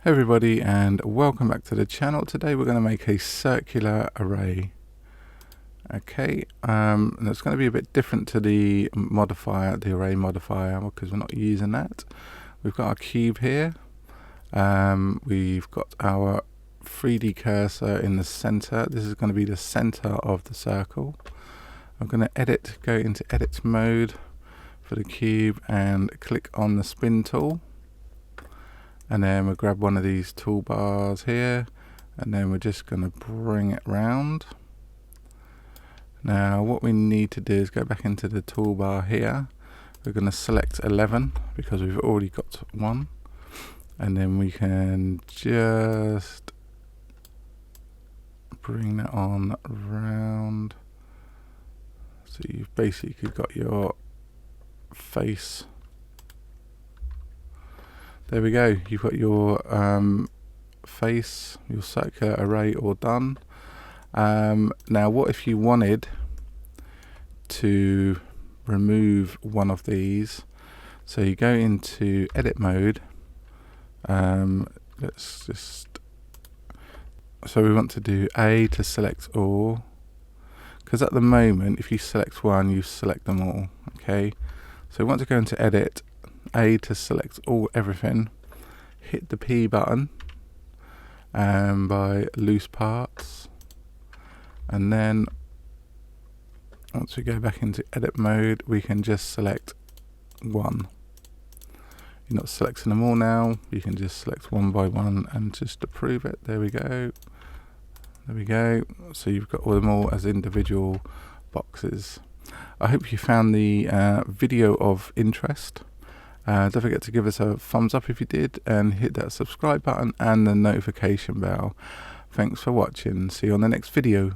Hey everybody, and welcome back to the channel. Today we're going to make a circular array. Okay, and it's going to be a bit different to the modifier, the array modifier, because we're not using that. We've got our cube here. We've got our 3D cursor in the center. This is going to be the center of the circle. I'm going to go into edit mode for the cube and click on the spin tool. And then we'll grab one of these toolbars here, and then we're just going to bring it round. Now what we need to do is go back into the toolbar here. We're going to select 11 because we've already got one, and then we can just bring that on round. So you've basically got your face. There we go, you've got your face, your circular array all done. Now what if you wanted to remove one of these? So you go into edit mode. So we want to do A to select all, because at the moment if you select one you select them all. Okay, so we want to go into edit, A to select everything, hit the P button by loose parts, and then once we go back into edit mode we can just select one. You're not selecting them all now, you can just select one by one and just approve it. There we go. There we go. So you've got them all as individual boxes. I hope you found the video of interest. Don't forget to give us a thumbs up if you did, and hit that subscribe button and the notification bell. Thanks for watching. See you on the next video.